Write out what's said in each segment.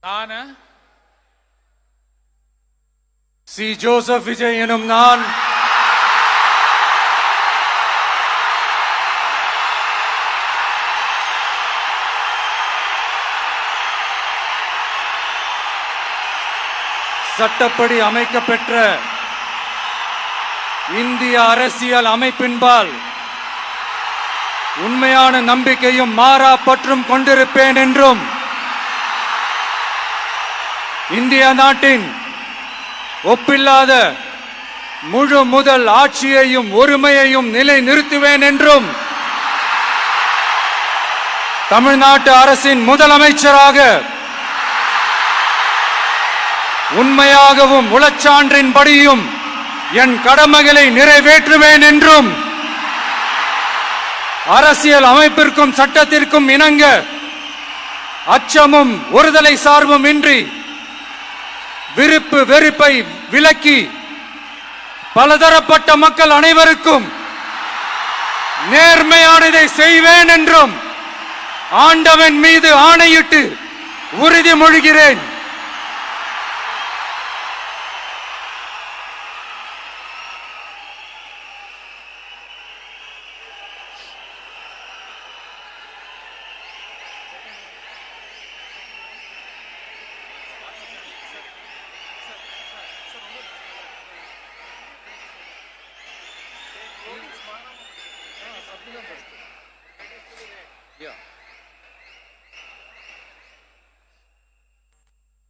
நான் C. Joseph Vijay எனும் நான் சட்டப்படி அமைக்கப்பெற்ற இந்திய அரசியல் அமைப்பின்பால் உண்மையான நம்பிக்கையும் மாறா பற்றும் கொண்டிருப்பேன் என்றும் இந்திய நாட்டின் ஒப்பில்லாத முழு முதல் ஆட்சியையும் ஒருமையையும் நிலை நிறுத்துவேன் என்றும் தமிழ்நாட்டு அரசின் முதலமைச்சராக உண்மையாகவும் உளச்சான்றின்படியும் என் கடமைகளை நிறைவேற்றுவேன் என்றும் அரசியல் அமைப்பிற்கும் சட்டத்திற்கும் இணங்க அச்சமும் ஒருதலை சார்பும் இன்றி விருப்பு வெறுப்பை விலக்கி பலதரப்பட்ட மக்கள் அனைவருக்கும் நேர்மையானதை செய்வேன் என்றும் ஆண்டவன் மீது ஆணையிட்டு உறுதிமொழிகிறேன்.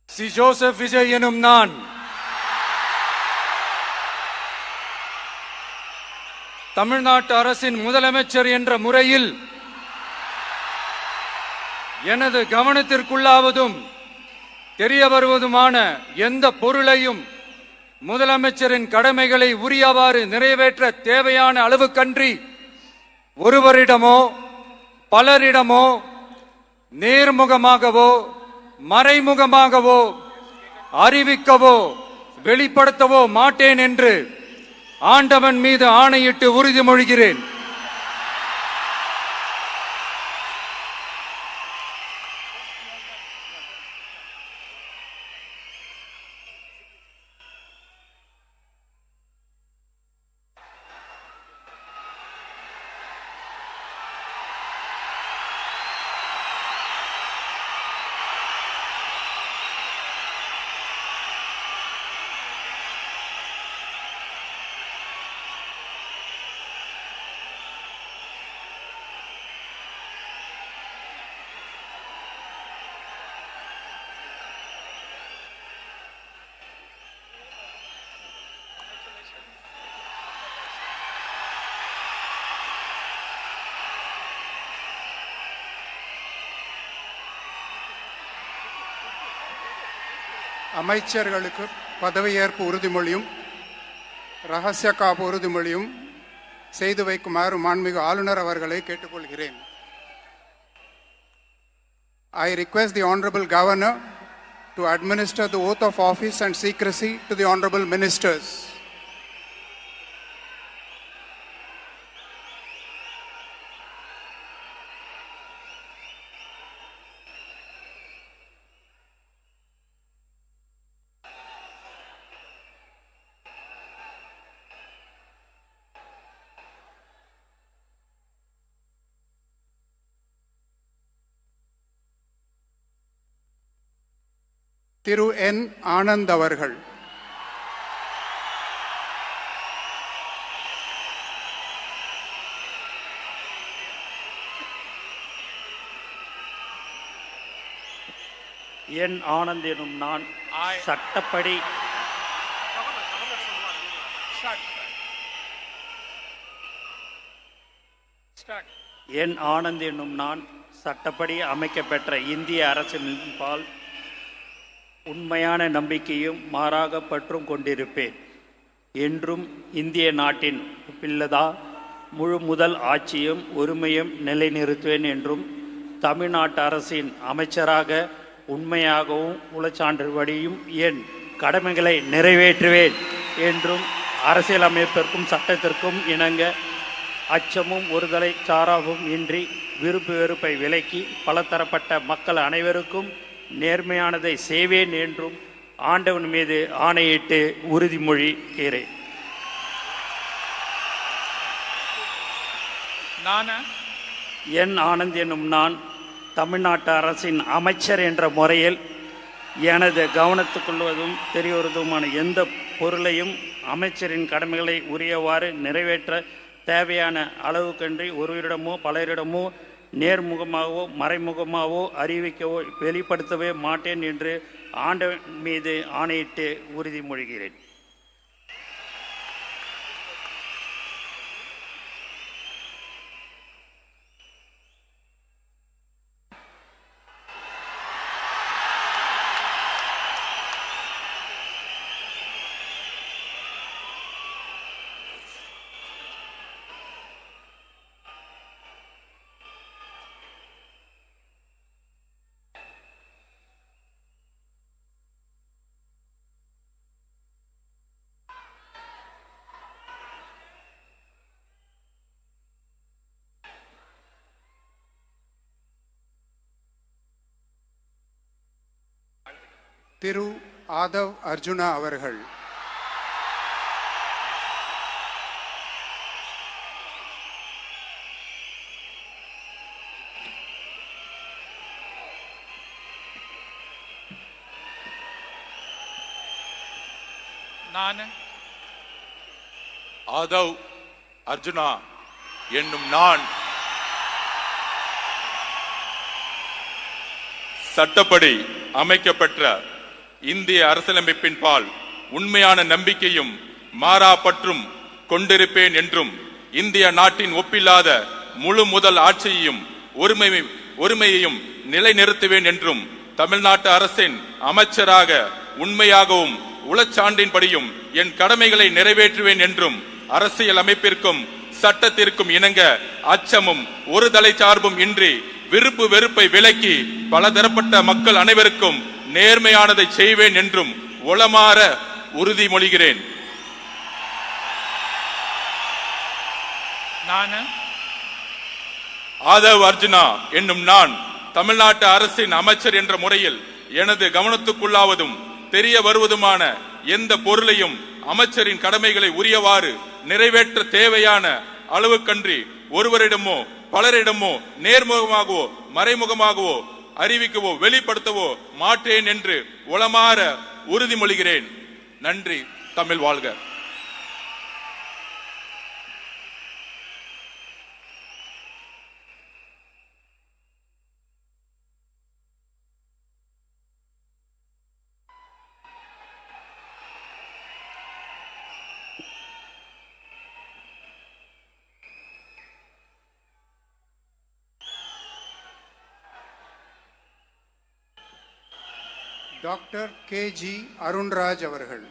சி. ஜோசப் விஜய் எனும் நான் தமிழ்நாட்டு அரசின் முதலமைச்சர் என்ற முறையில் எனது கவனத்திற்குள்ளாவதும் தெரிய வருவதுமான எந்த பொருளையும் முதலமைச்சரின் கடமைகளை உரியவாறு நிறைவேற்ற தேவையான அளவுக்கன்றி ஒருவரிடமோ பலரிடமோ நேர்முகமாகவோ மறைமுகமாகவோ அறிவிக்கவோ வெளிப்படுத்தவோ மாட்டேன் என்று ஆண்டவன் மீது ஆணையிட்டு உறுதிமொழிகிறேன். அமைச்சர்களுக்கு பதவியேற்பு உறுதிமொழியும் ரகசிய காப்பு உறுதிமொழியும் செய்து வைக்குமாறு மாண்புமிகு ஆளுநர் அவர்களை கேட்டுக்கொள்கிறேன். I request the Honorable Governor to administer the oath of office and secrecy to the Honorable Ministers. திரு என். ஆனந்த் அவர்கள். என் ஆனந்த் எனும் நான் சட்டப்படி என் ஆனந்த் எனும் நான் சட்டப்படி அமைக்கப்பெற்ற இந்திய அரசின்பால் உண்மையான நம்பிக்கையும் மாறாக பற்றும் கொண்டிருப்பேன் என்றும் இந்திய நாட்டின் ஒப்பில்லதா முழு முதல் ஆட்சியும் ஒருமையும் நிலைநிறுத்துவேன் என்றும் தமிழ்நாட்டு அரசின் அமைச்சராக உண்மையாகவும் உளச்சான்றுபடியும் என் கடமைகளை நிறைவேற்றுவேன் என்றும் அரசியலமைப்பிற்கும் சட்டத்திற்கும் இணங்க அச்சமும் ஒருதலை சாராவும் இன்றி விருப்பு வெறுப்பை விலக்கி பலதரப்பட்ட மக்கள் அனைவருக்கும் நேர்மையானதை செய்வேன் என்றும் ஆண்டவன் மீது ஆணையிட்டு உறுதிமொழிகிறேன். என் ஆனந்த் என்னும் நான் தமிழ்நாட்டு அரசின் அமைச்சர் என்ற முறையில் எனது கவனத்துக்குள்வதும் தெரியவதுமான எந்த பொருளையும் அமைச்சரின் கடமைகளை உரியவாறு நிறைவேற்ற தேவையான அளவுக்கன்றி ஒருவரிடமோ பலரிடமோ நேர்முகமாகவோ மறைமுகமாகவோ அறிவிக்கவோ வெளிப்படுத்தவே மாட்டேன் என்று ஆண்டவன் மீது ஆணையிட்டு உறுதிமொழிகிறேன். திரு ஆதவ் அர்ஜுனா அவர்கள். நான் ஆதவ் அர்ஜுனா என்னும் நான் சட்டப்படி அமைக்கப்பெற்ற இந்திய அரசியலமைப்பின் பால் உண்மையான நம்பிக்கையும் மாறா பற்றும் கொண்டிருப்பேன் என்றும் இந்திய நாட்டின் ஒப்பில்லாத முழு முதல் ஆட்சியையும் ஒருமையையும் நிலைநிறுத்துவேன் என்றும் தமிழ்நாட்டு அரசின் அமைச்சராக உண்மையாகவும் உளச்சான்றின்படியும் என் கடமைகளை நிறைவேற்றுவேன் என்றும் அரசியல் அமைப்பிற்கும் சட்டத்திற்கும் இணங்க அச்சமும் ஒரு தலை சார்பும் இன்றி விருப்பு வெறுப்பை விலக்கி பலதரப்பட்ட மக்கள் அனைவருக்கும் நேர்மையானதை செய்வேன் என்றும் உளமாற உறுதிமொழிகிறேன். ஆதவ் அர்ஜுனா என்னும் நான் தமிழ்நாட்டு அரசின் அமைச்சர் என்ற முறையில் எனது கவனத்துக்குள்ளாவதும் தெரிய வருவதுமான எந்த பொருளையும் அமைச்சரின் கடமைகளை உரியவாறு நிறைவேற்ற தேவையான அளவுக்கன்றி ஒருவரிடமோ பலரிடமோ நேர்முகமாகவோ மறைமுகமாகவோ அறிவிக்கவோ வெளிப்படுத்தவோ மாட்டேன் என்று உளமாற உறுதிமொழிகிறேன். நன்றி. தமிழ் வாழ்க. டாக்டர் கே.ஜி. அருண்ராஜ் அவர்கள்.